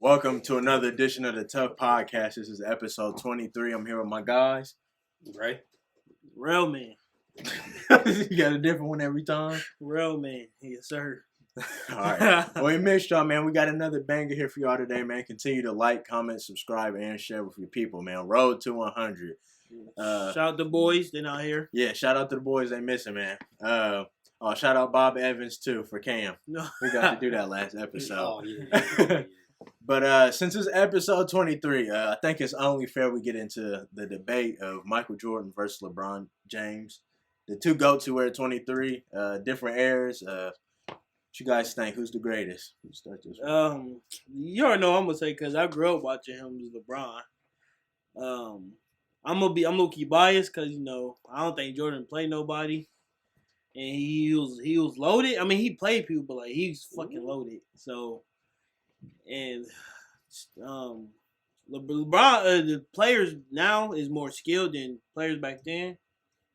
Welcome to another edition of the Tough Podcast. This is episode 23. I'm here with my guys. Right? Real man. You got a different one every time? Real man. Yes, sir. All right. Well, we missed y'all, man. We got another banger here for y'all today, man. Continue to like, comment, subscribe, and share with your people, man. Road to 100. Shout out to boys. They're not here. Yeah, shout out to the boys. They missing, man. Shout out Bob Evans, too, for Cam. No. We got to do that last episode. Oh, yeah. But since it's episode 23, I think it's only fair we get into the debate of Michael Jordan versus LeBron James. The two GOATs who wear 23, different eras. What you guys think? Who's the greatest? Let's start this one. You already know what I'm gonna say because I grew up watching him as LeBron. I'm gonna keep biased because I don't think Jordan played nobody, and he was loaded. I mean, he played people, but like he's fucking loaded. So, and LeBron, the players now is more skilled than players back then.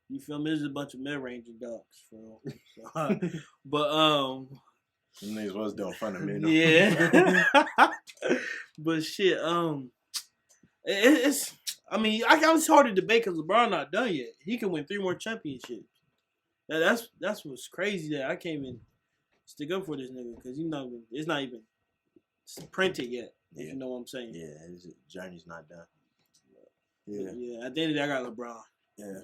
You feel me? There's a bunch of mid-range ducks, so, but Them niggas was doing fun of me. No? Yeah. But shit, it's. I mean, it's hard to debate because LeBron not done yet. He can win 3 more championships. That's what's crazy that I can't even stick up for this nigga because it's not even printed yet. Yeah. You know what I'm saying? Yeah, his journey's not done. Yeah. At the end of the day, I got LeBron. Yeah.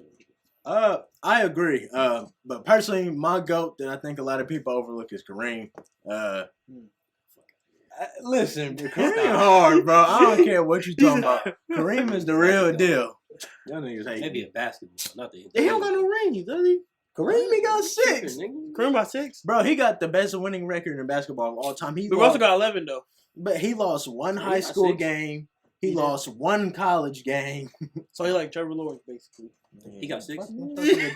I agree. But personally, my GOAT that I think a lot of people overlook is Kareem. Listen, Kareem hard, bro. I don't care what you talking about. Kareem is the real deal. Y'all niggas hate Maybe me. a basketball, not the. He don't got no rings, does he? Kareem, he got 6. Kareem got 6. Bro, he got the best winning record in basketball of all time. He also got 11 though. But he lost 1 high school game. He lost 1 college game. So he like Trevor Lawrence, basically. He got 6.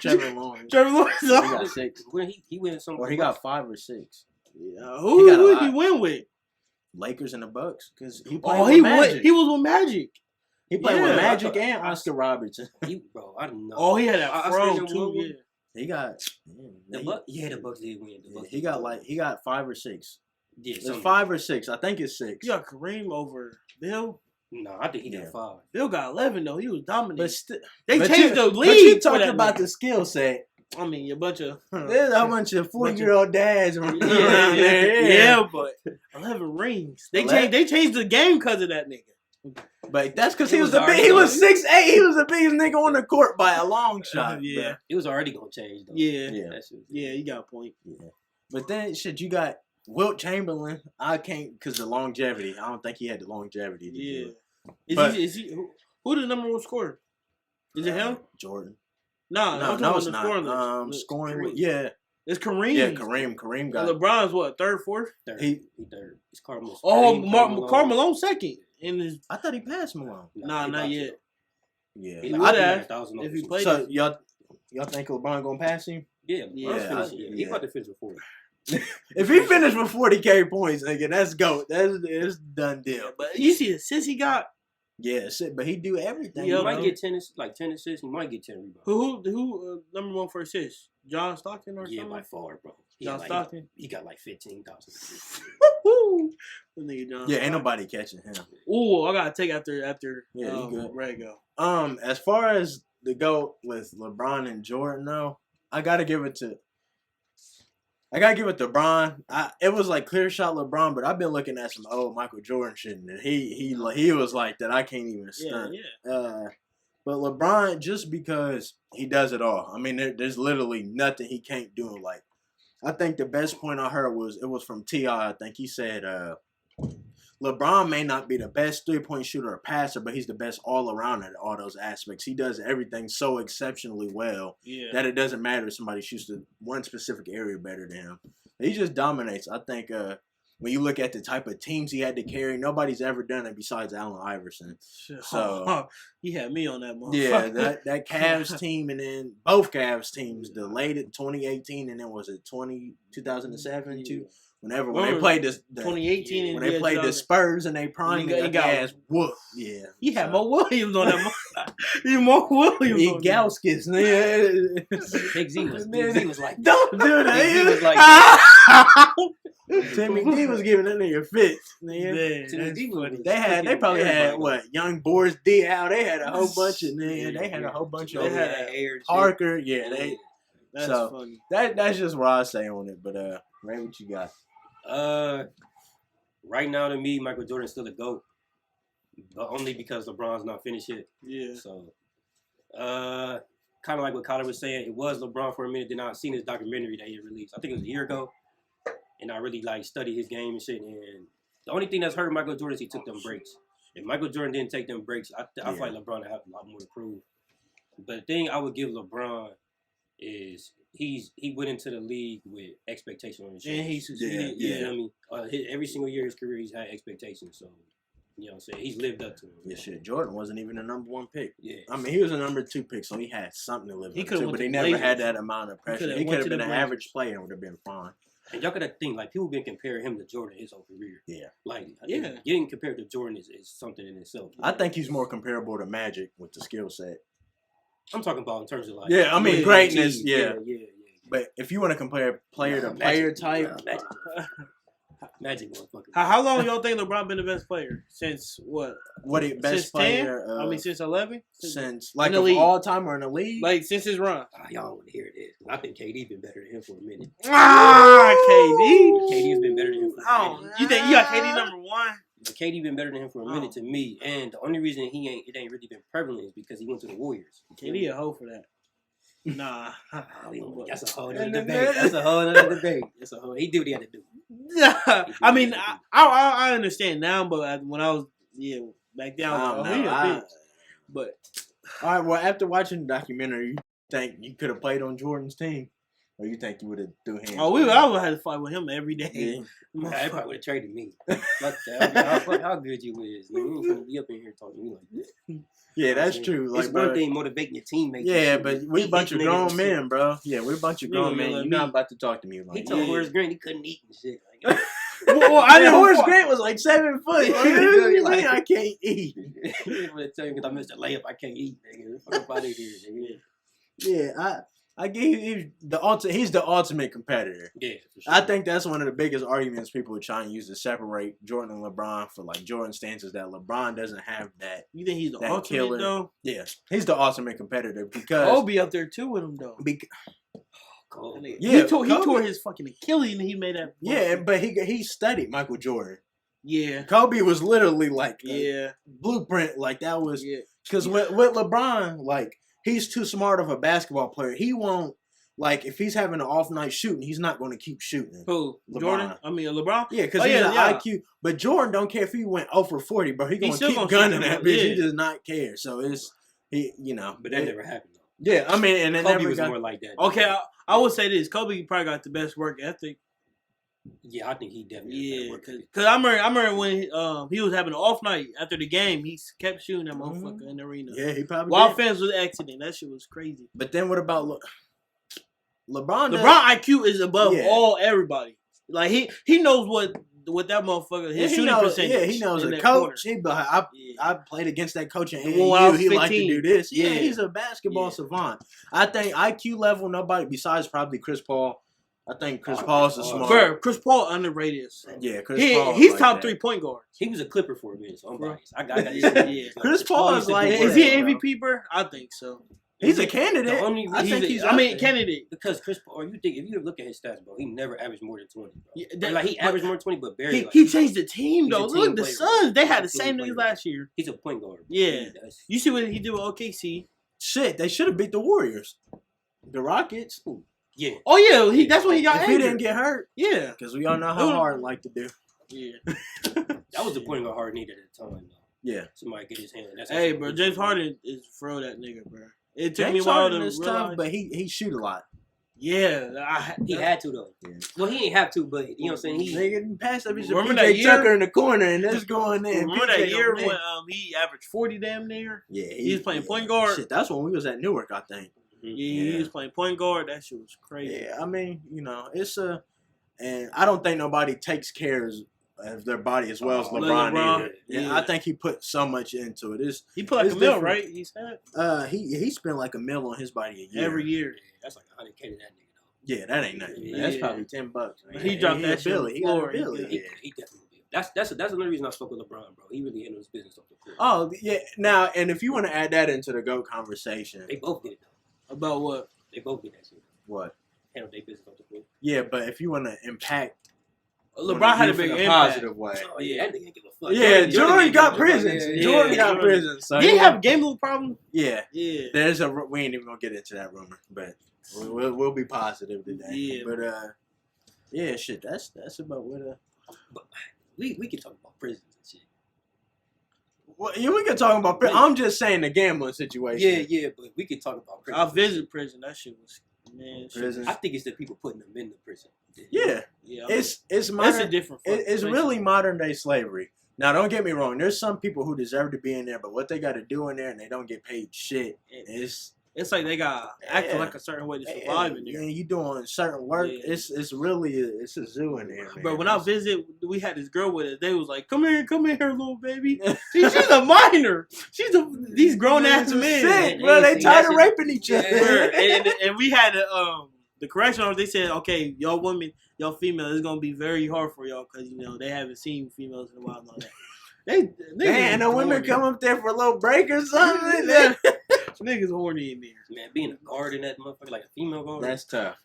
Trevor Lawrence. Trevor Lawrence. He got 6. He went some. Or he got 5 or 6. Yeah. Who did he win with? Lakers and the Bucks. Because he he was with Magic. He played with Magic and Oscar Robertson. I didn't know. Oh, he had that fro too. Yeah. He got the Bucks. Yeah, the Bucks did win. He got 5 or 6. Yeah, it's 5 or 6. I think it's 6. You got Kareem over Bill. No, I think he got 5. Bill got 11 though. He was dominating. But they changed the league. But you talking about the skill set. I mean, a bunch of there's a bunch of 40-year-old dads around there. Yeah, but 11 rings. They changed the game because of that nigga. But that's because he was 6'8". He was the biggest nigga on the court by a long shot. Yeah, bro. It was already gonna change though. Yeah, you got a point. Yeah, but then you got Wilt Chamberlain. I can't because the longevity. I don't think he had the longevity. To do it. Is he? Who the number 1 scorer? Is it him? Jordan. No, it's not. Scoring. Yeah. It's Kareem. Yeah, Kareem got. LeBron's what? 3rd, 4th? He third. It's Carmelo. Oh, Karl Malone 2nd. I thought he passed Malone. Nah, not yet. Yeah, he would have if he played. So y'all think LeBron gonna pass him? Yeah. He about to finish with 40. If he finished with 40K points, nigga, that's GOAT. That's done deal. But you see the assists he got. Yeah, but he do everything. He might get 10 assists. He might get 10 rebounds. Who number 1 for assists? John Stockton or something? Yeah, by far, bro. John Stockton. He got like 15,000. Yeah, ain't nobody catching him. Ooh, I gotta take after. Yeah, he good. Ready to go. As far as the GOAT with LeBron and Jordan, though, I gotta give it to Bron. It was like clear shot LeBron, but I've been looking at some old Michael Jordan shit, and he was like that. I can't even stunt. Yeah. But LeBron, just because he does it all. I mean, there's literally nothing he can't do. Like, I think the best point I heard was from T.I. I think he said, LeBron may not be the best 3-point shooter or passer, but he's the best all around at all those aspects. He does everything so exceptionally well that it doesn't matter if somebody shoots the one specific area better than him. He just dominates. I think when you look at the type of teams he had to carry, nobody's ever done it besides Allen Iverson. So he had me on that motherfucker. Yeah, that Cavs team and then both Cavs teams, the late 2018 and then was it 2007 too? Whenever when they played the 2018 when they played the Spurs and they prime, he got ass whoop. Yeah, he had Mo Williams on that. He Mo Williams. He Gauskis. Big Z was like, don't do that. Big Z was like, Timmy D was giving that nigga fits, nigga. Man, Timmy that's D was- funny. They probably had Everybody. what Young Boris D out. They had a whole bunch of nigga. They had a whole bunch They of had hair. and shit. Parker. Yeah, they. That's So- funny. That's just what I say on it. But Ray, what you got? Right now to me, Michael Jordan's still a GOAT, but only because LeBron's not finished yet. Yeah. So, kind of like what Kyler was saying, it was LeBron for a minute. Then I seen his documentary that he released. I think it was a year ago, and I really like studied his game and shit. And the only thing that's hurt Michael Jordan is he took them breaks. If Michael Jordan didn't take them breaks, I feel like LeBron would have a lot more to prove. But the thing I would give LeBron is he went into the league with expectation on his shoulders. And he succeeded. You know what I mean? Every single year of his career, he's had expectations. So, you know what I'm saying? He's lived up to it. Yeah, shit. Jordan wasn't even a number 1 pick. Yeah. I mean, he was a number 2 pick, so he had something to live He up could've to. went But to he the never Blazers. had that amount of pressure. could've He went could have to been the an Blazers. average player and would have been fine. And y'all gotta think, like, people been comparing him to Jordan his whole career. Yeah. Like, Yeah. getting compared to Jordan is something in itself. I think he's more comparable to Magic with the skill set. I'm talking about in terms of, like... Yeah, I mean, Yeah, greatness, Yeah. But if you want to compare player to Nah, player Magic, type, nah, Magic motherfucker. How long y'all think LeBron been the best player? Since what? what it best Since 10? player I mean, since 11? since like the of league. all time or in the league? Like, since his run. Y'all don't want to hear this. I think KD been better than him for a minute. KD. KD's been better than him for a minute. You think you got KD number 1? But KD been better than him for a minute to me, and the only reason it ain't really been prevalent is because he went to the Warriors. KD a hoe for that. Nah. That's a whole other debate. That's a whole other debate. He did what he had to do. I mean, I understand now, but when I was back then, I was I don't know. bitch. But All right, well, after watching the documentary, you think you could have played on Jordan's team? Or you think you would have threw hands? I would have had to fight with him every day. Yeah. They probably would have traded me. Fuck that. How good you is. Man, you ain't gonna be up in here talking to me like that. Yeah, that's true. Like, It's one bro, thing motivating your teammates. yeah, and but shit. we're a bunch of Niggas grown and men, bro. Yeah, we're a bunch of grown Nigga, men. let You're me- not about to talk to me shit. like He that. told Horace Grant he couldn't eat and shit. Like, Well, I mean, Horace fuck- Grant was like 7 foot. Yeah, Like, like- I can't eat. I'm gonna tell you because I missed a layup. I can't eat, nigga. Fuck up out of here, nigga. Yeah, I give he's the ultimate competitor. Yeah, for sure. I think that's one of the biggest arguments people are trying to use to separate Jordan and LeBron for like Jordan stances that LeBron doesn't have that. You think he's the That ultimate killer. though? Yeah, he's the ultimate competitor because Kobe up there too with him though. Cool. Yeah, he tore Kobe- his fucking Achilles and he made that. yeah, but he studied Michael Jordan. Yeah. Kobe was literally like a Yeah. blueprint. Like that was Yeah. because with LeBron, like he's too smart of a basketball player. He won't like if he's having an off night shooting, he's not going to keep shooting. Who? LeBron. Jordan? I mean LeBron? Yeah, because Oh, he's yeah, an yeah. IQ. But Jordan don't care if he went 0 for 40, bro. He gonna still keep gonna gunning shoot that them, bitch. yeah. He does not care. So it's But that never happened though. Yeah, I mean, and it Kobe never was got. more like that. Okay, I would say this. Kobe probably got the best work ethic. Yeah, I think he definitely. Yeah, worked it. because I remember when he was having an off night after the game, he kept shooting that motherfucker in the arena. Yeah, he probably. While did. fans was exiting, that shit was crazy. But then what about LeBron? LeBron IQ is above Yeah. all everybody. Like he knows what that motherfucker Yeah, his he shooting knows. percentage. Yeah, he knows in a that coach. corner. He be like, I played against that coach in The one when I AAU. was He like to 15. do this. Yeah, Yeah. he's a basketball Yeah. savant. I think IQ level nobody besides probably Chris Paul. I think Chris Oh, Paul's the Chris Paul. smart. Bro, Chris Paul underrated. Yeah, Chris Paul. He's like top that. 3-point guard. He was a Clipper for a minute, so I'm Bro. biased. I got Yeah. Chris Paul is like- Is he an MVP, bro? I think so. He's a candidate. The only I think he's. I up mean, there. candidate. because Chris Paul. Or you think if you look at his stats, bro, he never averaged more than 20. Bro. Yeah, Like he averaged more than 20, but barely. He changed the team He's a though. team Look, the player, Suns, they had the He's a same team niggas player. last year. He's a point guard. Bro. Yeah. That's- You see what he did with OKC? Shit, they should have beat the Warriors. The Rockets. yeah. Oh yeah, that's when he got If he injured. didn't get hurt, Yeah. because we all know how Harden like to do. Yeah. That was the point guard Harden needed at the time, though. Yeah. Somebody get his hand. That's Hey, actually bro, what James he- Harden is throw that nigga, bro. It took me James a while Harden to is realize. tough, but he shoot a lot. Yeah, He had to though. Yeah. Well, he ain't have to, but you know what I'm saying. He Nigga, pass that bitch to Remember that PJ year? Tucker in the corner and that's going in. remember PJ that year don't when miss. he averaged 40 damn near? Yeah, he was playing point guard? Shit, that's when we was at Newark, I think. Yeah, Yeah. he was playing point guard. That shit was crazy. Yeah, I mean, it's and I don't think nobody takes care of their body as well as Oh, LeBron, LeBron, either. Yeah, yeah. I think he put so much into it. He put like It's a mil, different. right? He said He spent like $1 million on his body a year. every year. That's like 100K to that nigga Yeah, that ain't nothing. Yeah. That's probably $10. Man. He dropped that shit on Billy. the He got a floor. Billy. Yeah. Yeah. He definitely will. That's another reason I fuck with LeBron, bro. He really handles business off the court. Oh yeah. Now, and if you want to add that into the GOAT conversation, They both did it though. About what? They both did that shit. what? Handle their business off the court. Yeah, but if you want to impact LeBron had a youth big in impact. positive way. Oh yeah, that nigga ain't give a fuck. Yeah, Jordan got Yeah, prisons. yeah, Jordan yeah. got prisons. So Did he have a gambling problem? Yeah. Yeah. There's a. We ain't even gonna get into that rumor, but we'll be positive today. Yeah. But yeah, shit. That's about what. But we can talk about prisons and shit. Well, yeah, we can talk about. I'm just saying the gambling situation. Yeah, but we can talk about prison. I visited prison. That shit was Prison. I think it's the people putting them in the prison. Yeah, Yeah, it's modern. it's a different. It's really modern day slavery. Now, don't get me wrong. There's some people who deserve to be in there, but what they got to do in there and they don't get paid shit. It's like they got acting Yeah. like a certain way to survive in Yeah, there. you doing certain work. Yeah. It's really it's a zoo in there, man. But when I visited, we had this girl with us. They was like, "Come here, little baby." She's a minor. These grown ass men. Sick, bro. They tired of raping each other. and we had the correction officer. They said, "Okay, y'all women, y'all female, it's gonna be very hard for y'all because they haven't seen females in a while and all that." Man, the women come up there for a little break or something. Niggas horny in there. Man, being a guard in that motherfucker, like a female guard. That's tough.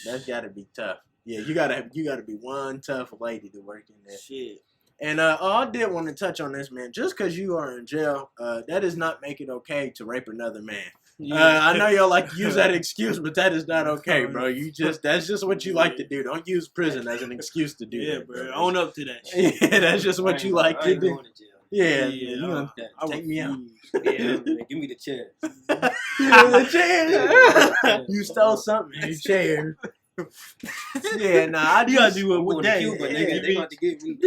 That's gotta be tough. Yeah, you gotta be one tough lady to work in there. Shit. And I did want to touch on this, man. Just because you are in jail, that does not make it okay to rape another man. I know y'all like to use that excuse, but that is not okay, bro. That's just what you like to do. Don't use prison as an excuse to do that, bro. Own up to that shit. Yeah, that's just what you like to do. Going to jail. Yeah, Yeah, you gonna I take me out. Yeah, man, give me the chance. The chair. You stole something in your chair. Yeah, nah, You gotta do it I'm with going to that. Cuba, yeah, nigga. They got to get me.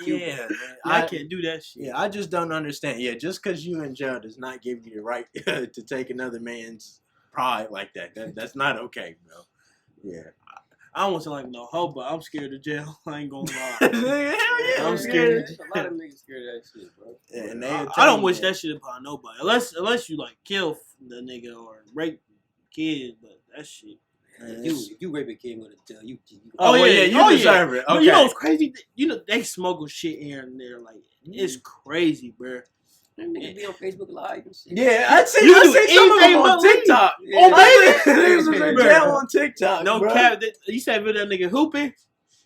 Yeah, man. I can't do that shit. Yeah, I just don't understand. Yeah, just because you in jail does not give you the right to take another man's pride like that. That's not okay, bro. Yeah. I don't want to sound like no hoe, but I'm scared of jail. I ain't gonna lie. Hell yeah, I'm scared. There's a lot of niggas scared of that shit, bro. Yeah, and I don't wish that shit upon nobody, unless you like kill the nigga or rape kids, but that shit. If you rape a kid, I'm gonna tell you. Oh, well, yeah, you deserve it. But Okay. you know what's crazy? They smuggle shit here and there. Like it's crazy, bro. Niggas be on Facebook Live and shit. Yeah, I see You some do of them anything on but leave. TikTok. Yeah. Oh, baby. They was in Bro. jail on TikTok. No bro. cap. You said that nigga hooping?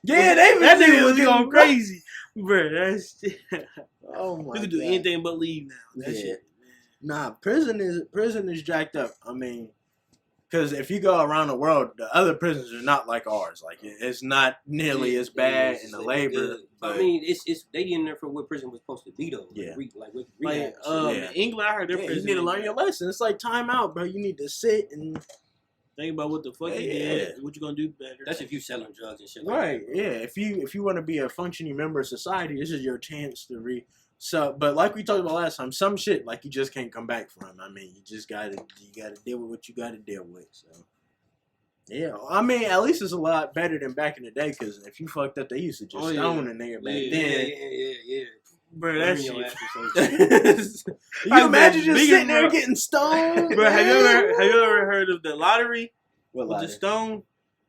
Yeah, they That been nigga was getting going crazy, bro. That's Oh my you can do God. anything but leave now. That Yeah. shit. Nah, prison is jacked up. I mean, because if you go around the world, the other prisons are not like ours. Like it's not nearly as bad in the labor. Good. But I mean, it's they in there for what prison was supposed to be though. Yeah. Like with Like rehab. Yeah. in England, I heard their yeah, you prison. need to learn your lesson. It's like time out, bro. You need to sit and Think about what the fuck you Yeah. did. What you gonna do better? That's if you selling drugs and shit. Like right. that, bro. Yeah, if you want to be a functioning member of society, this is your chance to but like we talked about last time, some shit like you just can't come back from. I mean, you gotta deal with what you gotta deal with. So yeah, I mean, at least it's a lot better than back in the day. Because if you fucked up, they used to just Oh, yeah. stone a nigga back then. Yeah. Bro, that Burn shit. your ass or some shit. You imagine just biggest sitting there bro. getting stoned? Bro, have you ever heard of the lottery What with the stone?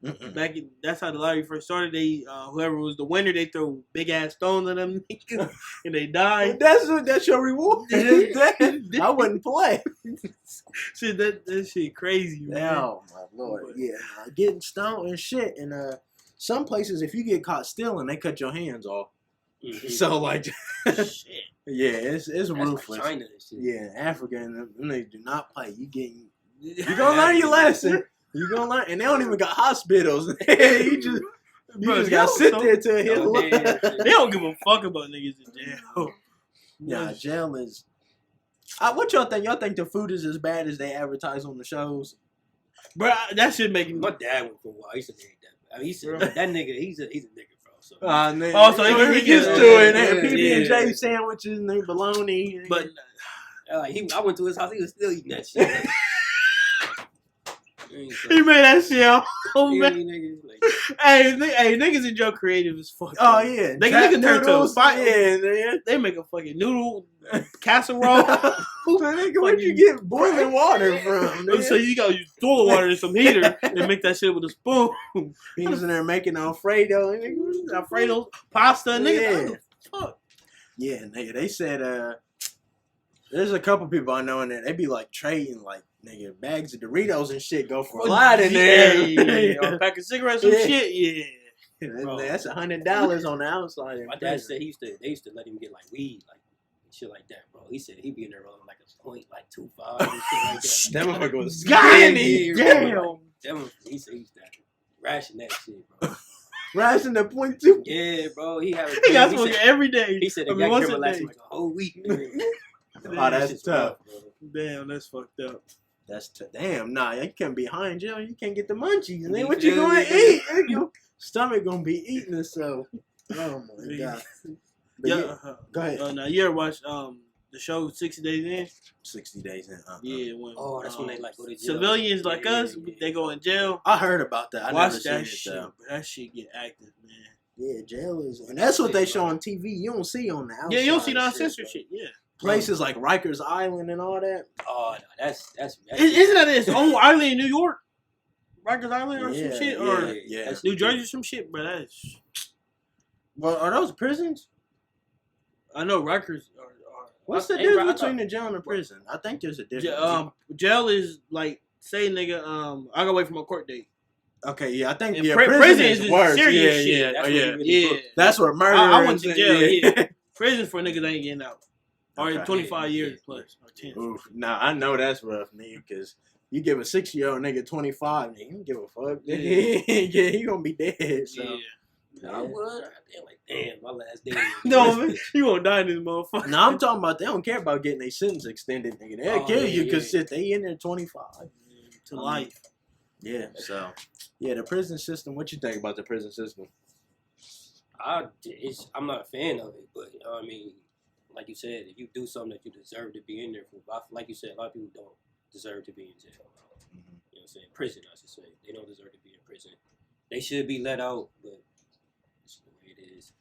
Mm-mm. That's how the lottery first started. They whoever was the winner, they throw big ass stones at them niggas and they die. That's your reward. I wouldn't play. Shit, that shit crazy, man. Oh my lord, yeah, getting stoned and shit. And some places, if you get caught stealing, they cut your hands off. Mhm. So like, Shit. yeah, it's That's ruthless. like China and shit. Yeah, Africa and them they do not play. You gonna learn your lesson. You gonna learn, and they don't even got hospitals. you just gotta jail sit so- there till it Oh, heal yeah, up. yeah. They don't give a fuck about niggas in jail. Nah, jail is. What y'all think? Y'all think the food is as bad as they advertise on the shows? Bro, that shit make me. My dad went for a while. He used to hate that. I mean, he said that nigga. He's a nigga, bro. So Man. Oh, so he used can- to it. yeah, And PB&J yeah. sandwiches and bologna. But like I went to his house. He was still eating that shit. He made that shit out. Oh, These man. niggas, like, Hey, niggas in Joe creative as fuck. Oh yeah, They can turn to a fight. Yeah, They make a fucking noodle casserole. nigga, where'd you get boiling water from? Nigga? So you gotta use toilet water and some heater and make that shit with a spoon. He was in there making Alfredo. Alfredo pasta, nigga. Yeah. Fuck. Yeah, nigga. They said there's a couple people I know in there. They be like trading like nigga bags of Doritos and shit go for a lot in there. Yeah. Or a pack of cigarettes and shit. Yeah. Bro. That's $100 on the outside. my dad said they used to let him get like weed, like shit like that, bro. He said he'd be in there rolling like a point, like 2.5 and shit like that. That motherfucker was God skinny. damn. He said he used to ration that shit, bro. Rising to .2. Yeah, bro. He got smoking every day. He said the once yak a never lasted day. like a whole week. Nigga. Oh, that's tough. Rough, Damn, that's fucked up. That's damn. Nah, you can't be high in jail. You can't get the munchies. Man. You What you feel gonna me? eat? Your stomach gonna be eating itself. Oh my god. But Yeah. go ahead. Now you ever watch the show 60 Days In? 60 days in. Yeah. When, Oh, that's when they like go to jail. civilians like us, they go in jail. I heard about that. I Watch never seen that it shit. though. That shit get active, man. Yeah, jail is, and that's what they show on TV. You don't see on the outside. Yeah, you don't see the shit, uncensored though. shit. Yeah. Places like Rikers Island and all that. Oh, no, that's Isn't that its own island in New York? Rikers Island or Yeah, some shit? yeah, Or yeah. that's New Jersey or some shit? But that's... Well, are those prisons? I know Rikers are... What's the Hey, difference bro, I between the jail and the prison? I think there's a difference. jail is like, say nigga, I got away from a court date. Okay, yeah, I think And prison prison is is worse. serious Yeah, shit. yeah, That's oh, what yeah. you really Yeah. book. That's where murder. I went to is, jail, yeah. yeah. Prison for niggas that ain't getting out. Or Okay. 25 years plus. Or 10. Oof, nah, I know that's rough, nigga, because you give a 6-year-old nigga 25, nigga, he don't give a fuck. Yeah. Yeah, he gonna be dead. So. Yeah. I would. I'd like, damn, my last day. No, man. You gonna die in this motherfucker. No, I'm talking about they don't care about getting their sentence extended, nigga. They'll Oh, kill yeah, you because yeah. shit, they in there 25. To life. Yeah, so yeah, the prison system. What you think about the prison system? I'm not a fan of it, but I mean, like you said, if you do something that you deserve to be in there for, like you said, a lot of people don't deserve to be in jail. You know what I'm saying? Prison, I should say. They don't deserve to be in prison. They should be let out, but it's the way it is.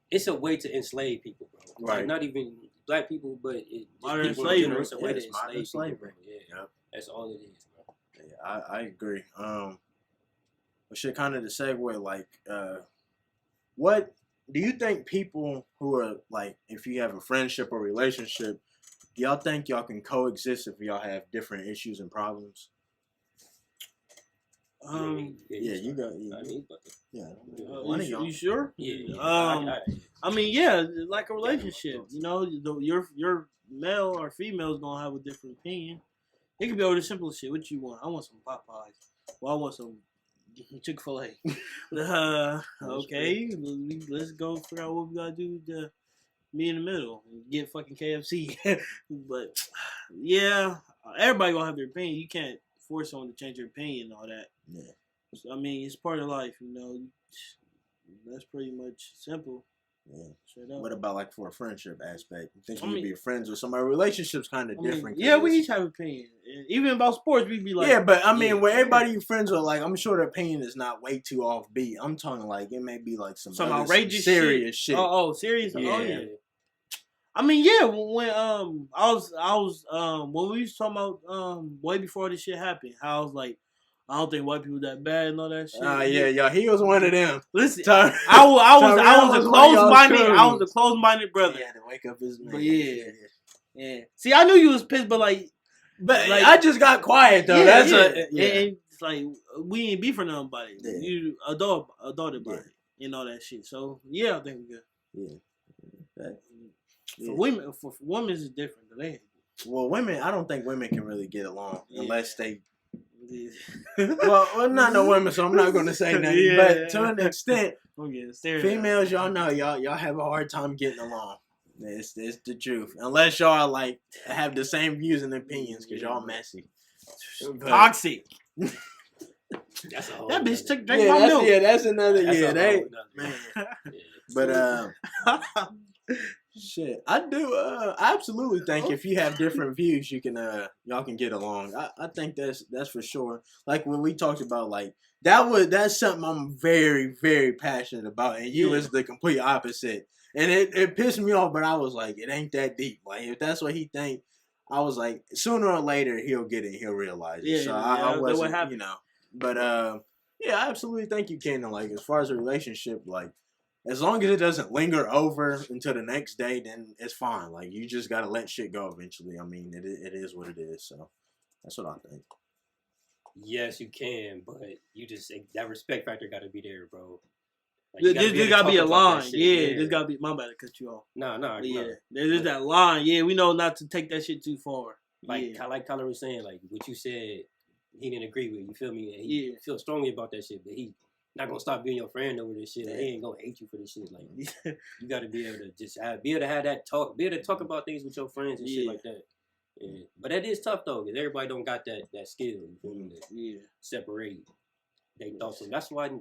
It's a way to enslave people, bro. Right. Like, not even black people, but Modern people in slavery. general. It's a way Yeah, to it's modern enslave people, slavery. bro. Yeah, Yep. that's all it is, bro. Yeah, I agree. But shit, kind of the segue, like, what do you think people who are like, if you have a friendship or relationship, do y'all think y'all can coexist if y'all have different issues and problems? Yeah, you got. I mean, but Yeah, You, you sure? yeah. I mean, yeah, like a relationship. You know, your male or female is gonna have a different opinion. It could be over the simplest shit. What you want? I want some Popeyes. Well, I want some Chick-fil-A. Okay, let's go figure out what we gotta do to meet in the middle and get fucking KFC. But yeah, everybody gonna have their opinion. You can't force someone to change their opinion and all that. Yeah. So, I mean, it's part of life, you know. That's pretty much simple. Yeah. Straight up. What about like for a friendship aspect? You think I you mean- could be friends with somebody? Relationships kind of I mean, different. yeah, 'cause we it's- each have opinion. And even about sports, we be like, yeah, but I mean, yeah, with everybody you friends with, like, I'm sure the opinion is not way too offbeat. I'm talking like it may be like some outrageous serious shit. Oh, serious? Oh, Yeah. yeah. I mean, yeah. When I was when we was talking about way before this shit happened, how I was like, I don't think white people that bad and all that shit. Yeah, he was one of them. Listen, Ty- I was Tyrell a was one of y'all's closed-minded. I cousins. was a closed-minded brother. He had to wake up his man. But yeah. See, I knew you was pissed, but like, But like- I just got quiet though. That's And yeah. it's like we ain't beef for nobody. Yeah. You adult about Yeah. it and all that shit. So yeah, I think we good. Yeah. For women, for women is different. They Well, women, I don't think women can really get along unless they. yeah. Well, not no women, so I'm not going to say nothing. Yeah. But to an extent, I'm getting stereotyped. females, y'all know, y'all have a hard time getting along. It's the truth. Unless y'all like have the same views and opinions, because y'all messy. But- Toxic. That's a whole That bitch nother- took drink my milk. that's another. that's a yeah, whole they. nother- Man. Yeah. But Shit, I do. I absolutely think if you have different views, you can y'all can get along. I think that's for sure. Like when we talked about, like that's something I'm very very passionate about, and you is the complete opposite. And it pissed me off, but I was like, it ain't that deep. Like if that's what he think, I was like, sooner or later he'll get it, he'll realize it. Yeah, So yeah, I wasn't, happened. you know. But yeah, I absolutely think you can. And like as far as a relationship, like. As long as it doesn't linger over until the next day, then it's fine. Like you just gotta let shit go eventually. I mean, it is what it is. So that's what I think. Yes, you can, but you just that respect factor got to be there, bro. Like, There gotta be a line. Yeah, there's gotta be. My bad to cut you off. Nah. Yeah, there's that line. Yeah, we know not to take that shit too far. Like Kyler was saying, like what you said, he didn't agree with. You feel me? And he feels strongly about that shit, but he not gonna stop being your friend over this shit. Like, he ain't gonna hate you for this shit. Like you got to be able to just be able to have that talk, be able to talk about things with your friends and shit like that. Yeah. But that is tough though, because everybody don't got that skill. You feel me? To separate they thoughts. So that's why you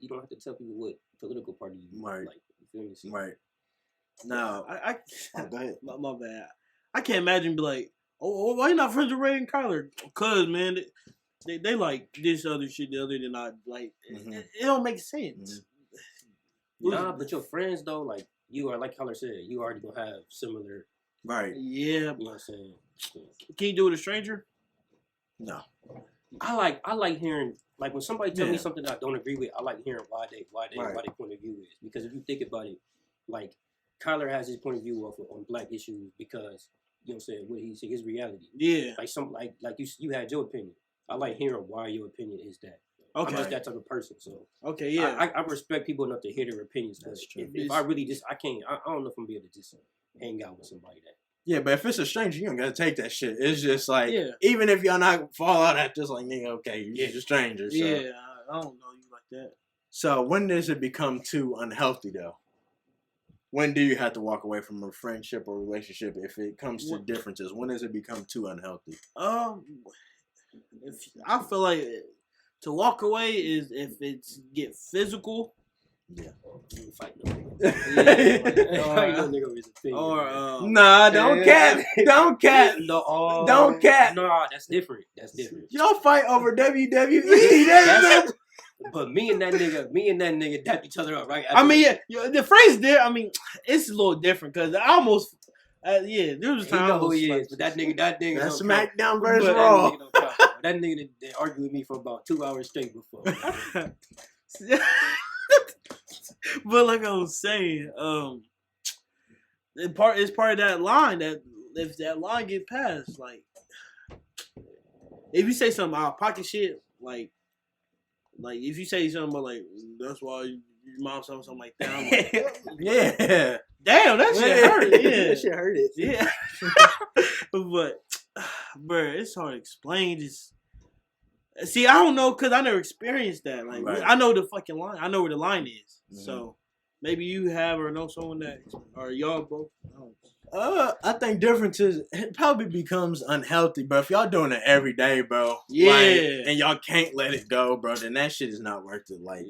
don't have to tell people what political party you like. You feel me? So, right. Now I go ahead. My bad. I can't imagine be like, oh, why you not friends with Ray and Kyler? Cause man. They like this other shit the other than I like. It don't make sense. Nah, but your friends though, like you are, like Kyler said, you already gonna have similar. Right. Yeah. You know what I'm saying? Can you do it with a stranger? No. I like hearing, like when somebody tell me something that I don't agree with. I like hearing why their point of view is, because if you think about it, like Kyler has his point of view on black issues because you know what I'm saying, what he see his reality. Yeah. Like like you had your opinion. I like hearing why your opinion is that. Okay. I'm just that type of person, so. Okay, yeah. I respect people enough to hear their opinions. That's true. If I really just, I don't know if I'm going to be able to just hang out with somebody that. Yeah, but if it's a stranger, you don't got to take that shit. It's just like, even if y'all not fall out at just like, nigga, okay, you're just a stranger. So. Yeah, I don't know you like that. So when does it become too unhealthy, though? When do you have to walk away from a friendship or relationship if it comes to differences? When does it become too unhealthy? I feel like to walk away is if it's get physical. Yeah. Fight nah, don't cap. Don't cap. Don't cap. Nah, that's different. Y'all fight over WWE. But me and that nigga dapped each other up, right? I mean, the phrase there, I mean, it's a little different because I almost, there was a time. You know who he is, but that nigga. That's SmackDown versus Raw. That nigga they argued with me for about 2 hours straight before. But like I was saying, it's part of that line that if that line get passed, like if you say something out of pocket shit, like if you say something about like that's why your mom something like that, I'm like, yeah, damn, that shit hurt. Yeah, that shit hurt it. Yeah, but bro, it's hard to explain. Just see, I don't know because I never experienced that. Like I know the fucking line. I know where the line is. Mm-hmm. So maybe you have or know someone that, or y'all both. I think differences, it probably becomes unhealthy, bro. If y'all doing it every day, bro, and y'all can't let it go, bro, then that shit is not worth it. Like,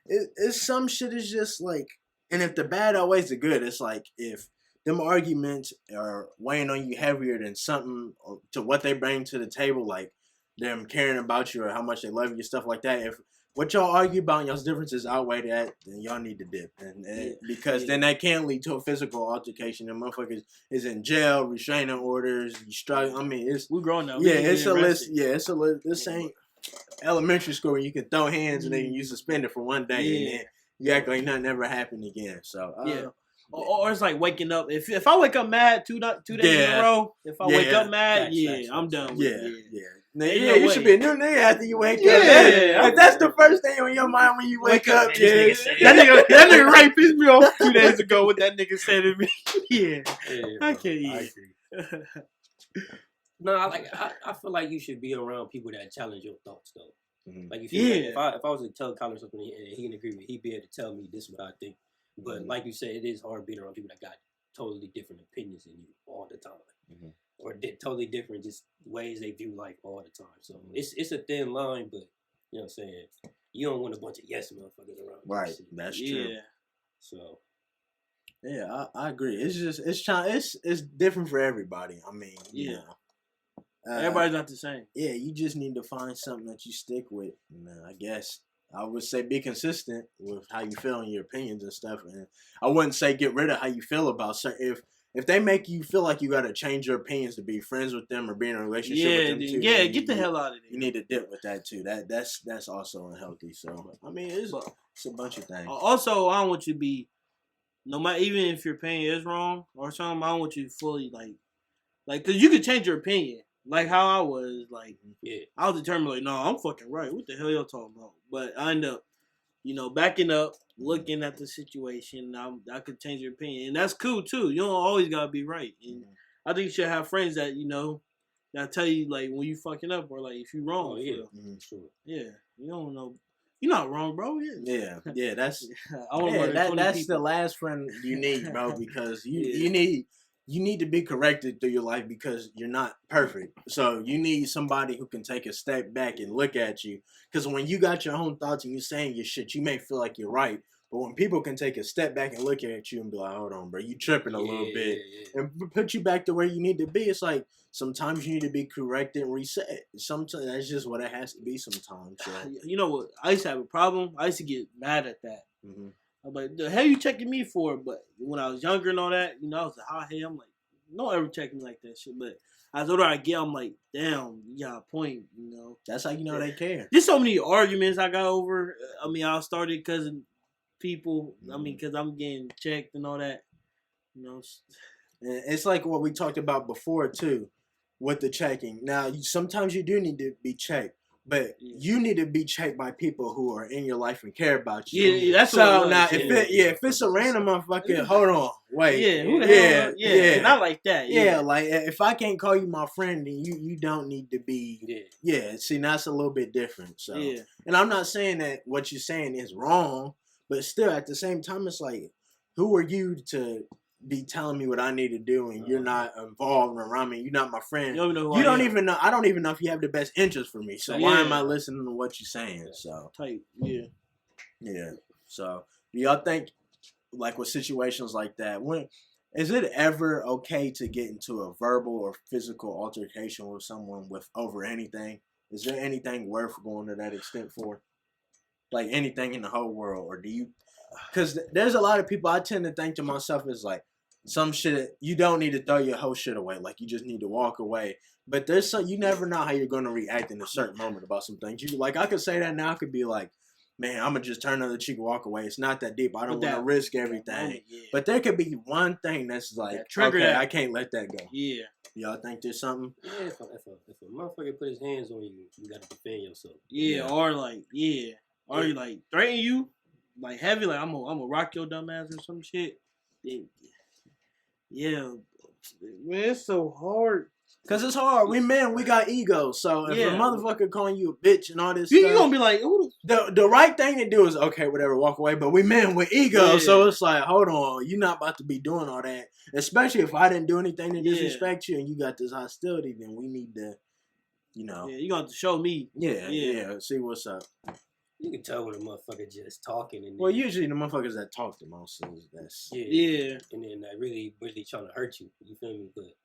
it's some shit is just like, and if the bad outweighs the good, it's like if them arguments are weighing on you heavier than something to what they bring to the table, like them caring about you or how much they love you, stuff like that. If what y'all argue about and y'all's differences outweigh that, then y'all need to dip. Because then that can lead to a physical altercation. And motherfuckers is in jail, restraining orders, you struggle. I mean, we're growing now. It's a list. Yeah, it's a list. This ain't elementary school where you can throw hands and then you suspended for one day and then you act like nothing ever happened again. So, Or it's like waking up. If I wake up mad 2 days in a row, if I wake up mad, I'm done with it. Yeah, you should be a new nigga after you wake up. If that's the first thing on your mind when you wake up. That nigga Ray pissed me off 2 days ago. What that nigga said to me. I can't. No, I feel like you should be around people that challenge your thoughts though. Mm-hmm. Like if I was to tell Kyler something and he didn't agree with, he'd be able to tell me this is what I think. But like you said, it is hard being around people that got totally different opinions than you all the time. Mm-hmm. Or totally different just ways they view life all the time. So it's a thin line, but you know what I'm saying? You don't want a bunch of yes motherfuckers around. Right. That's true. So Yeah, I agree. It's just it's different for everybody. I mean, you Yeah. know, Everybody's not the same. yeah, you just need to find something that you stick with. And, I guess I would say be consistent with how you feel and your opinions and stuff. And I wouldn't say get rid of how you feel about certain. If they make you feel like you got to change your opinions to be friends with them or be in a relationship with them too, Yeah, then get the hell out of there. You need to dip with that too. That's also unhealthy. So I mean, it's a bunch of things. Also, I don't want you to be no matter even if your opinion is wrong or something. I don't want you to fully like because you could change your opinion. Like how I was like, Yeah. I was determined like, no, I'm fucking right. What the hell y'all talking about? But I end up, backing up, looking at the situation. I could change your opinion, and that's cool too. You don't always gotta be right. And I think you should have friends that that tell you like when you fucking up or like if you wrong. Oh yeah, sure. Yeah, you don't know. You're not wrong, bro. Yeah. That's that's the last friend you need, bro, because you need to be corrected through your life because you're not perfect. So you need somebody who can take a step back and look at you. Because when you got your own thoughts and you're saying your shit, you may feel like you're right. But when people can take a step back and look at you and be like, hold on, bro, you tripping a little bit. And put you back to where you need to be. It's like sometimes you need to be corrected and reset. Sometimes that's just what it has to be sometimes. So. You know what? I used to have a problem. I used to get mad at that. Mm-hmm. I'm like, the hell you checking me for? But when I was younger and all that, I was a hothead. I'm like, don't ever check me like that shit. But as older I get, I'm like, damn, you got a point, That's how you know they care. There's so many arguments I got over. I mean, I started because of people. I mean, because I'm getting checked and all that. It's like what we talked about before, too, with the checking. Now, sometimes you do need to be checked. But you need to be checked by people who are in your life and care about you. Yeah, that's so what now. If it's a random motherfucker, hold on, wait. Yeah, who the hell? Yeah, not like that. Yeah, like if I can't call you my friend, then you don't need to be. Yeah, see, that's a little bit different. So, and I'm not saying that what you're saying is wrong, but still, at the same time, it's like, who are you to be telling me what I need to do and you're not involved around me? You're not my friend. You don't even know. I don't even know if you have the best interest for me. So why am I listening to what you're saying? So type. Yeah. So do y'all think like with situations like that, when is it ever okay to get into a verbal or physical altercation with someone with over anything? Is there anything worth going to that extent for? Like anything in the whole world, or do you? Because there's a lot of people I tend to think to myself is like some shit you don't need to throw your whole shit away. Like you just need to walk away. But there's some you never know how you're gonna react in a certain moment about some things. You like I could say that now. I could be like, man, I'm gonna just turn the other cheek and walk away. It's not that deep. I don't want to risk everything. But there could be one thing that's like, okay, I can't let that go. Yeah. Y'all think there's something? Yeah, if a motherfucker put his hands on you, you gotta defend yourself. Yeah, or like, or you like threaten you, like heavy, like I'm gonna rock your dumb ass or some shit. Yeah, man, it's so hard. Cause it's hard. We men, we got egos. So if a motherfucker calling you a bitch and all this you stuff, gonna be like, ooh. The right thing to do is okay, whatever, walk away. But we men with egos, so it's like, hold on, you're not about to be doing all that. Especially if I didn't do anything to disrespect you and you got this hostility, then we need to, Yeah, you gonna have to show me. Yeah. See what's up. You can tell when a motherfucker just talking. And well, usually the motherfuckers that talk the most, so that's and then really trying to hurt you. You feel me? But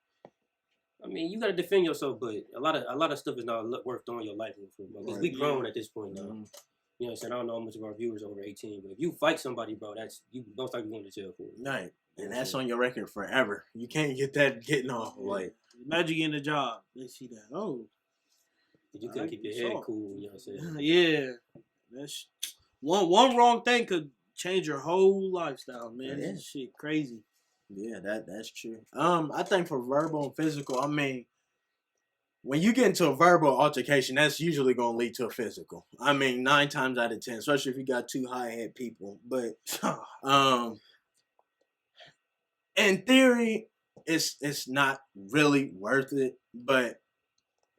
I mean, you gotta defend yourself. But a lot of stuff is not worth throwing your life for. Because we grown at this point now. Mm-hmm. You know what I'm saying? I don't know how much of our viewers are over 18, but if you fight somebody, bro, that's you most likely going to jail for it. Right, and that's on your record forever. You can't get that getting off. Like, imagine getting a job. They see that. Oh, you couldn't keep your head cool. You know what I'm saying? Yeah. That's one wrong thing could change your whole lifestyle, man. Yeah. This shit crazy. Yeah, that's true. I think for verbal and physical, I mean, when you get into a verbal altercation, that's usually gonna lead to a physical. I mean, 9 times out of 10, especially if you got 2 high-head people. But in theory, it's not really worth it, but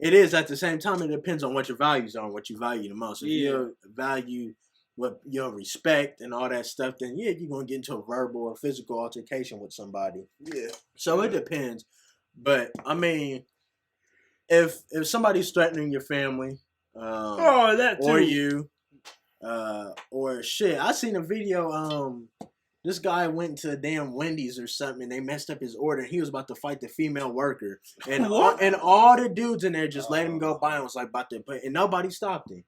it is at the same time. It depends on what your values are and what you value the most. If you value what your respect and all that stuff, then you're gonna get into a verbal or physical altercation with somebody. Yeah. So it depends. But I mean, if somebody's threatening your family, that too. or you, or shit. I seen a video. This guy went to a damn Wendy's or something, and they messed up his order, and he was about to fight the female worker. And all the dudes in there just let him go by and was like about to put, and nobody stopped him.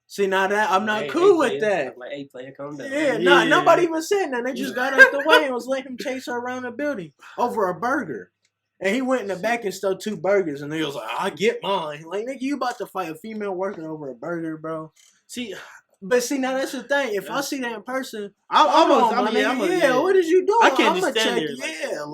See, now that I'm not cool with that. Like, hey, player, calm down. Yeah, nobody even said nothing. They just got out the way and was letting him chase her around the building over a burger. And he went in the back and stole 2 burgers, and he was like, I get mine. Like, nigga, you about to fight a female worker over a burger, bro. But now that's the thing. If I see that in person, what did you do? I can't I'ma just stand check. there.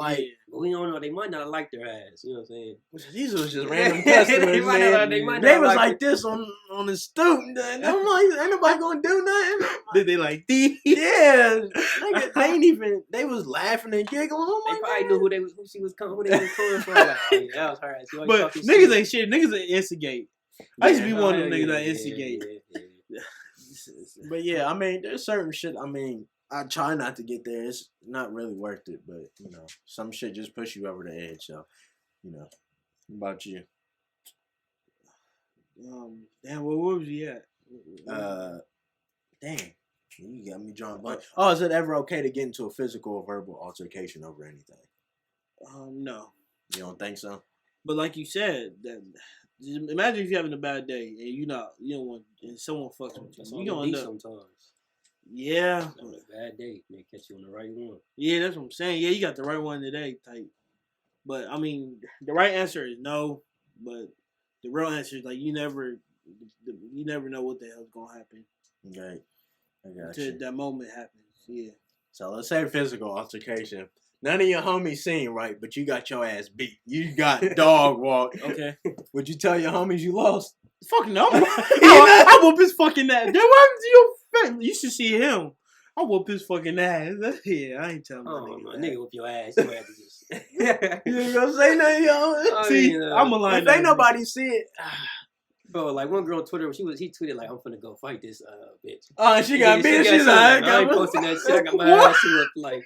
But we don't know. They might not like their ass. You know what I'm saying? These was just random customers. They was like this on the stoop. I'm like, ain't nobody gonna do nothing. Did they like these? Yeah, nigga, they ain't even. They was laughing and giggling. They probably knew who they was coming from. Like, oh, yeah, that was her. But niggas ain't shit. Niggas that instigate. I used to be one of them niggas that instigate. But yeah, I mean, there's certain shit. I mean, I try not to get there. It's not really worth it. But you know, some shit just push you over the edge. So, you know, what about you? Damn, where was he at? Damn, you got me drawing blank. Oh, is it ever okay to get into a physical or verbal altercation over anything? No. You don't think so? But like you said, that imagine if you're having a bad day and you don't want, and someone fucks with you. You gonna end up sometimes. Yeah. On a bad day, they catch you on the right one. Yeah, that's what I'm saying. Yeah, you got the right one today, type. But I mean, the right answer is no. But the real answer is like you never know what the hell's gonna happen. Right. I got Until you. that moment happens. Yeah. So let's say physical altercation. None of your homies seen right, but you got your ass beat. You got dog walked. Okay. Would you tell your homies you lost? Fucking no. I whoop his fucking ass. What happened to your face? You should see him. I whoop his fucking ass. Yeah, I ain't telling my nigga whoop your ass. You have to just. You ain't gonna say nothing, yo. See, I'm a line. If ain't nobody see it. Bro, like one girl on Twitter, he tweeted like, "I'm finna go fight this bitch." Oh, she got bitch. She's like, I ain't posting that shit. I got my ass whooped. Like,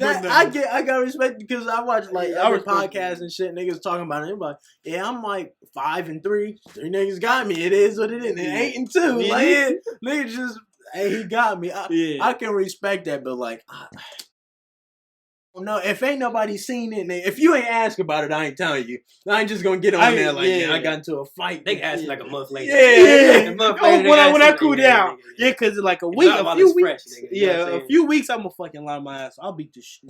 I got respect because I watch like other podcasts and shit. Niggas talking about it. They're like, yeah, I'm like 5-3. 3 niggas got me. It is what it is. And 8-2. Yeah. Like, niggas just, hey, he got me. I can respect that, but like, no, if ain't nobody seen it, if you ain't ask about it, I ain't telling you. I ain't just gonna get on there like, I got into a fight. They asked like a month later. Yeah. When I cool down. Yeah, because like a week, a few weeks. Fresh, nigga, a few weeks, I'm gonna fucking lie my ass. I'll beat the shit.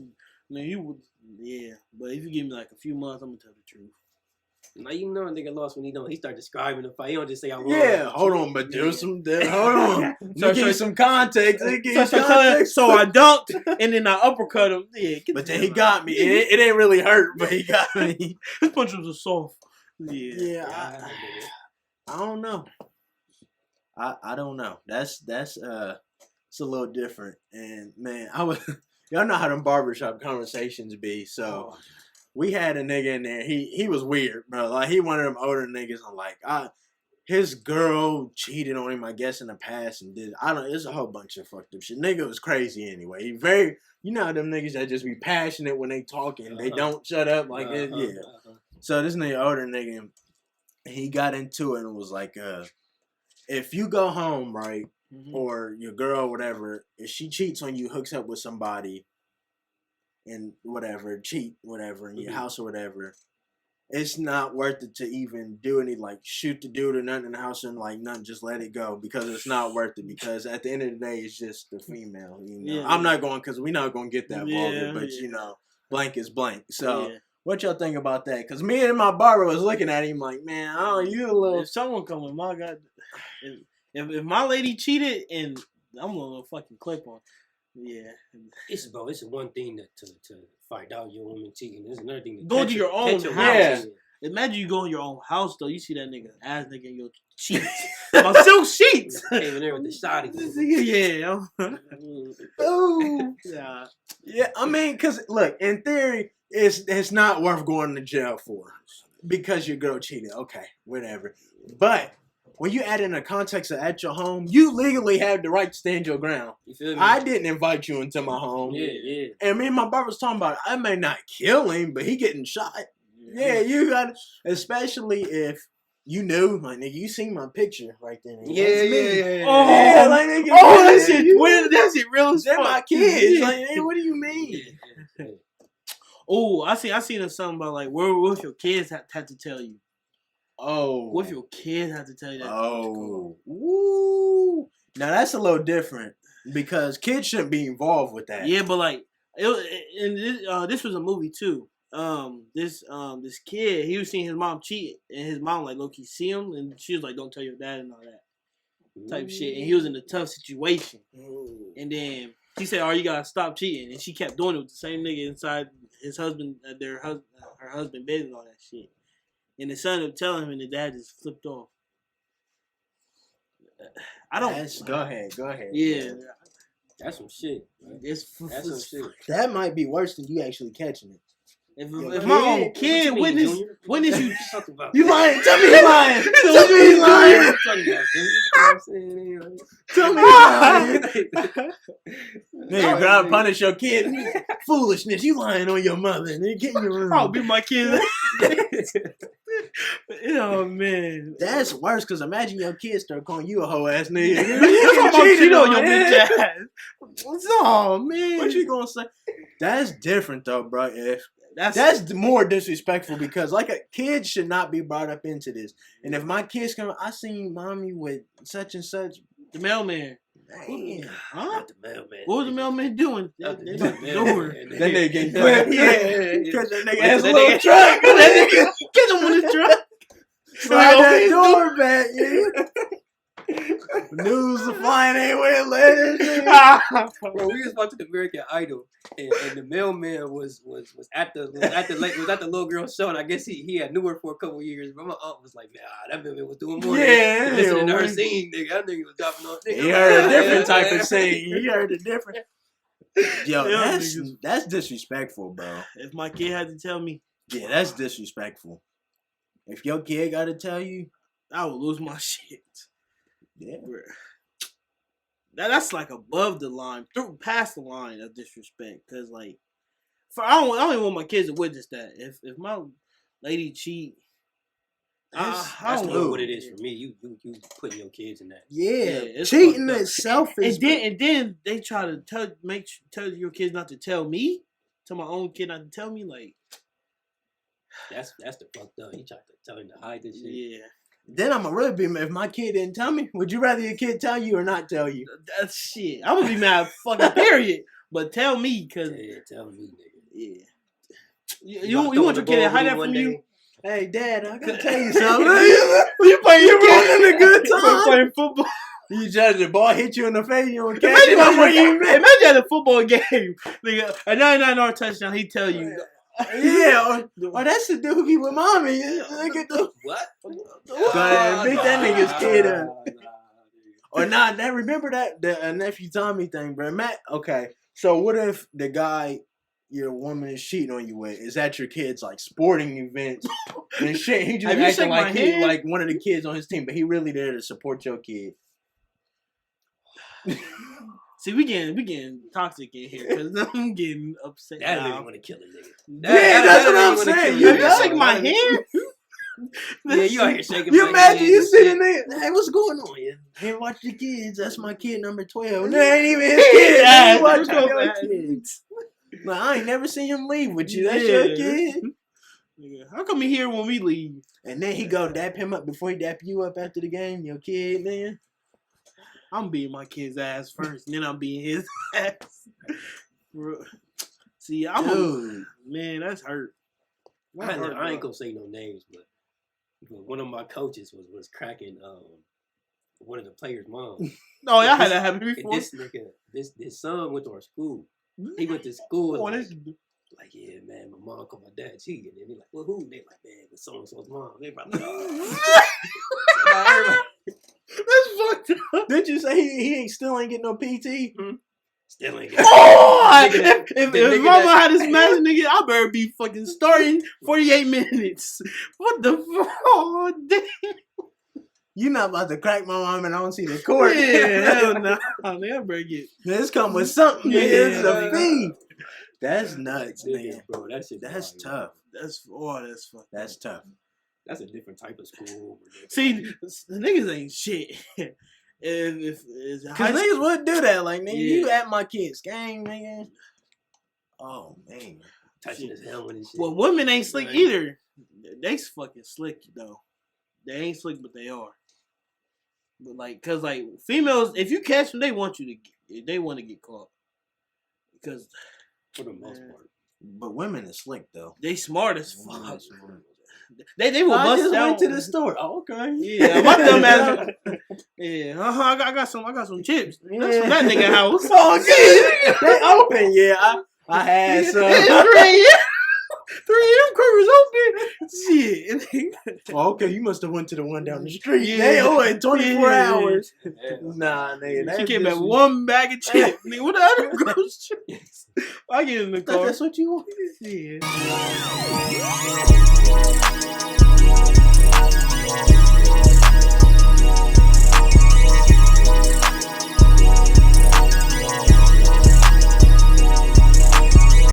Man, you would, yeah. But if you give me like a few months, I'm gonna tell the truth. Now you know a nigga lost when he start describing the fight. He don't just say I won. Yeah, hold on, but there's some. Hold on, so give you some context. So I dunked and then I uppercut him. Yeah, but then he got me. It ain't really hurt, but he got me. His punches was soft. Yeah. I don't know. I don't know. That's it's a little different. And man, y'all know how them barbershop conversations be. So. We had a nigga in there. He was weird, bro. Like he one of them older niggas. I'm like, his girl cheated on him, I guess, in the past, and it's a whole bunch of fucked up shit. Nigga was crazy anyway. He very, you know, them niggas that just be passionate when they talking. They don't shut up like this. Yeah. So this nigga older nigga, he got into it and was like, if you go home, right, or your girl, whatever, if she cheats on you, hooks up with somebody. And whatever, cheat, whatever, in your house or whatever, it's not worth it to even do any, like, shoot the dude or nothing in the house and, like, nothing, just let it go because it's not worth it because at the end of the day, it's just the female, you know. Yeah. I'm not going, because we're not going to get that vulgar, but, you know, blank is blank. So, what y'all think about that? Because me and my barber was looking at him like, man, you a little... If someone come with my God, if my lady cheated, and I'm going to fucking clip on. Yeah, it's one thing to find out your woman cheating. There's another thing to go to your own house. Yeah. Imagine you go in your own house though. You see that nigga ass nigga in your sheets, my silk sheets. Came in there with the shotty. Yeah. Yeah. I mean, cause look, in theory, it's not worth going to jail for because your girl cheated. Okay, whatever. But when you add in a context of at your home, you legally have the right to stand your ground. You feel me? I didn't invite you into my home. Yeah. And me and my brother was talking about it. I may not kill him, but he getting shot. Yeah, you got, especially if you knew, like nigga, you seen my picture right there. Yeah. Oh, like, nigga, that shit. When that shit real as They're fuck. my kids. Yeah. Like, hey, what do you mean? Oh, I seen something about like what if your kids have to tell you? Oh. What if your kids have to tell you that? Oh. Woo. Now that's a little different because kids shouldn't be involved with that. Yeah, but like, this was a movie too. This kid, he was seeing his mom cheat, and his mom like low-key see him, and she was like, "Don't tell your dad" and all that type shit. And he was in a tough situation, and then she said, "Oh, you gotta stop cheating," and she kept doing it with the same nigga inside his husband, her husband bed and all that shit. And the son of telling him, and the dad just flipped off. I don't. Go ahead. Yeah, That's some shit. Man. that's some shit. That might be worse than you actually catching it. If Yeah, my own What kid you mean, witness Junior? witness you. What you talking about? You lying? Tell me you lying. Tell me you lying. What you talking about, Junior? You know what I'm saying? Tell me you lying. Nigga, gotta punish your kid. Foolishness. You lying on your mother. Nigga, get in your room. I'll be my kid. Oh man, That's worse because imagine your kids start calling you a hoe ass nigga. you cheated on your bitch ass. Oh man, what you gonna say? That's different though, bro. If that's more disrespectful because like a kid should not be brought up into this. And if my kids come, I seen mommy with such and such. The mailman. Man, Huh? Not the mailman. What was the mailman doing? Not They the knocked the mailman. door. that nigga getting clapped. Yeah. Because that nigga Wait has a till little that truck. That nigga Get him on the truck. slide that door back, yeah. News are flying anywhere, ladies. Bro, we was watching American Idol, and the mailman was at the little girl's show, and I guess he had knew her for a couple years. But my aunt was like, "Nah, that mailman was doing more Yeah, than listening to her yeah. sing, nigga. That nigga was dropping on. He heard a different type of sing. He heard a different. Yo, Yeah, that's disrespectful, bro. If my kid had to tell me, Yeah, that's disrespectful. If your kid got to tell you, I would lose my shit. yeah. That's like above the line, past the line of disrespect. Cause like, I don't even want my kids to witness that. If my lady cheat, I That's don't not know what it is for me. You putting your kids in that. Yeah, it's cheating fucked up. itself is. And then they try to tell your kids not to tell me, tell my own kid not to tell me. Like, That's the fucked up. He tried to tell him to hide this shit. yeah, Then I'm gonna really be mad if my kid didn't tell me. Would you rather your kid tell you or not tell you? that's shit. I'm gonna be mad, fucking period. But tell me, cause Yeah, tell me, nigga. yeah, you want your kid to hide that from you? Hey, Dad, I gotta tell you something. You playing your role in a good time. Playing football. You judge the ball hit you in the face, you don't catch Imagine, it. imagine at a football game, nigga, a 99-yard touchdown. He tell you, Yeah, or that's the dude be with mommy. Look at the What? Go ahead, beat that nigga's kid up. Nah, dude. or not. That remember that the nephew Tommy thing, bro. Matt. Okay, so what if the guy your woman is cheating on you with is at your kid's like sporting events and shit? He just Have you acting shaken my like he hand? like one of the kids on his team, but he really there to support your kid. see, we getting toxic in here because I'm getting upset. That now. nigga want to kill a nigga. That's what I'm saying. You Yeah, shake my hand. Yeah, you out here shaking You my imagine hand you and sitting shit. there, hey, what's going on? Yeah, here, watch the kids. That's my kid number 12. That ain't even his kid. Yeah, He watching let's go your back. kids. Like, I ain't never seen him leave with you. That's your Yeah. kid. Nigga, how come he here when we leave? And then he go dap him up before he dap you up after the game. Your kid, man. I'm beating my kid's ass first, and then I'm beating his ass. Bro. See, Dude. man, that's hurt. I ain't gonna say no names, but one of my coaches was cracking one of the players' moms. Oh, y'all had that happen And before. this nigga, this son went to our school. He went to school. Oh, Like, this- like, yeah, man, my mom called my dad cheating. And he like, well, who? They like, man, with so-and-so's mom. They like, That's fucked up. Did you say he still ain't getting no PT? still ain't getting Oh, Nigga that- if the nigga mama that- had this match, nigga, I better be fucking starting 48 minutes. What the fuck? Oh, damn. You not about to crack my mom and I don't see the court. Yeah, hell no. Nigga, I better get. This come with something, nigga. It's a Yeah. fee. That's nuts, Niggas, nigga. bro. That shit. That's wild, tough. That's fucked. That's tough. That's a different type of school. See, the niggas ain't shit. Cause niggas would do that. Like, nigga, you at my kid's game, nigga. Oh man, touching his helmet and shit. Well, women ain't slick either. They fucking slick though. They ain't slick, but they are. But like, cause like females, if you catch them, they want you to. They want to get caught. Because for the most part. But women is slick though. They smart as fuck. They will bust I just down. went to the store. Oh, okay. Yeah, my dumb ass. Yeah, I got some chips. That's from that nigga house. Oh, okay. They open. Yeah, I had some. Three of them covers open. Shit. Oh, okay, you must have went to the one down the street. Yeah. They open 24 hours. Yeah. Nah, nigga. She came back with one bag of chips. Nigga, what the other gross chips? I get in the car. That's what you want. Yeah.